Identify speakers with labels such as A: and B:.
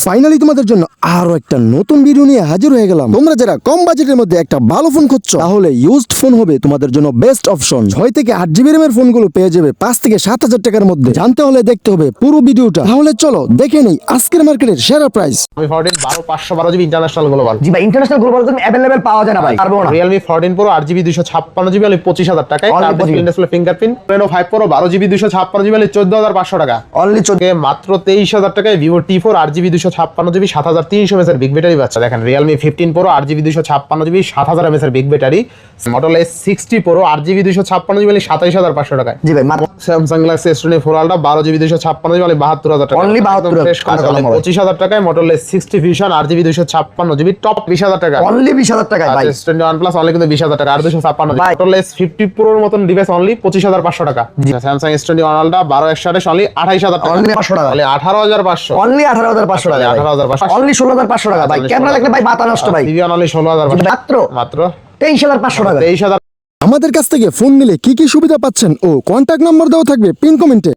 A: Finally তোমাদের জন্য আরো একটা নতুন ভিডিও নিয়ে হাজির হয়ে গেলাম। তোমরা যারা কম বাজেটের মধ্যে একটা ভালো ফোন খুঁজছো, তাহলে ইউজড ফোন হবে তোমাদের জন্য বেস্ট অপশন। 6 থেকে 8 জিবি র্যামের ফোনগুলো পেয়ে যাবে 5 থেকে 7,000 টাকার মধ্যে। জানতে হলে দেখতে হবে পুরো ভিডিওটা। তাহলে চলো দেখে নেই আজকের মার্কেটের সেরা price.
B: Realme 14 512 GB international global.
C: জি ভাই, ইন্টারন্যাশনাল গ্লোবাল তুমি अवेलेबल পাওয়া যায় না ভাই, পারবো না।
B: Realme 14 Pro 8GB 256GB only 25000 টাকায়।
C: Only
B: তার display display fingerprint. Reno 5 Pro 12GB 256GB only 14500 টাকা।
C: অনলি 14
B: মাত্র 23000 টাকায় Vivo T4 8GB 256GB 7300 mAh এর বিগ ব্যাটারি পাচ্ছেন। দেখেন Realme 15 Pro 8GB 256GB 7000 mAh এর big battery. Motorola S60 Pro 8GB 256GB only 27500 টাকায়।
C: জি ভাই, মাত্র
B: Samsung Galaxy S24 Ultra 12GB 256GB only 72000 টাকা।
C: Only 72,000
B: ফ্রেশ
C: টাকা।
B: 25000 টাকায় Motorola S60 Fusion 8GB 256GB top 20000 টাকা।
C: অনলি 20000 টাকায় ভাই।
B: S21 Plus অনলি কিন্তু 20000 টাকা আর 256
C: ভাই।
B: Motorola S50 Pro এর মতন ডিভাইস অনলি 25500 টাকা। Samsung S21 Ultra 12/128 অনলি 28000 টাকা।
C: অনলি 500 টাকা।
B: অনলি 18500।
C: অনলি 18500 টাকা ভাই।
B: 18500
C: অনলি 16500 টাকা ভাই। ক্যামেরা দেখলে ভাই মাথা নষ্ট ভাই।
B: Vivo অনলি 16500
C: মাত্র
B: মাত্র
C: 23500 টাকা।
B: 23000
A: আমাদের কাছ থেকে ফোন নিলে কি কি সুবিধা পাচ্ছেন ও কন্ট্যাক্ট নম্বর দেওয়া থাকবে পিন কমেন্টে।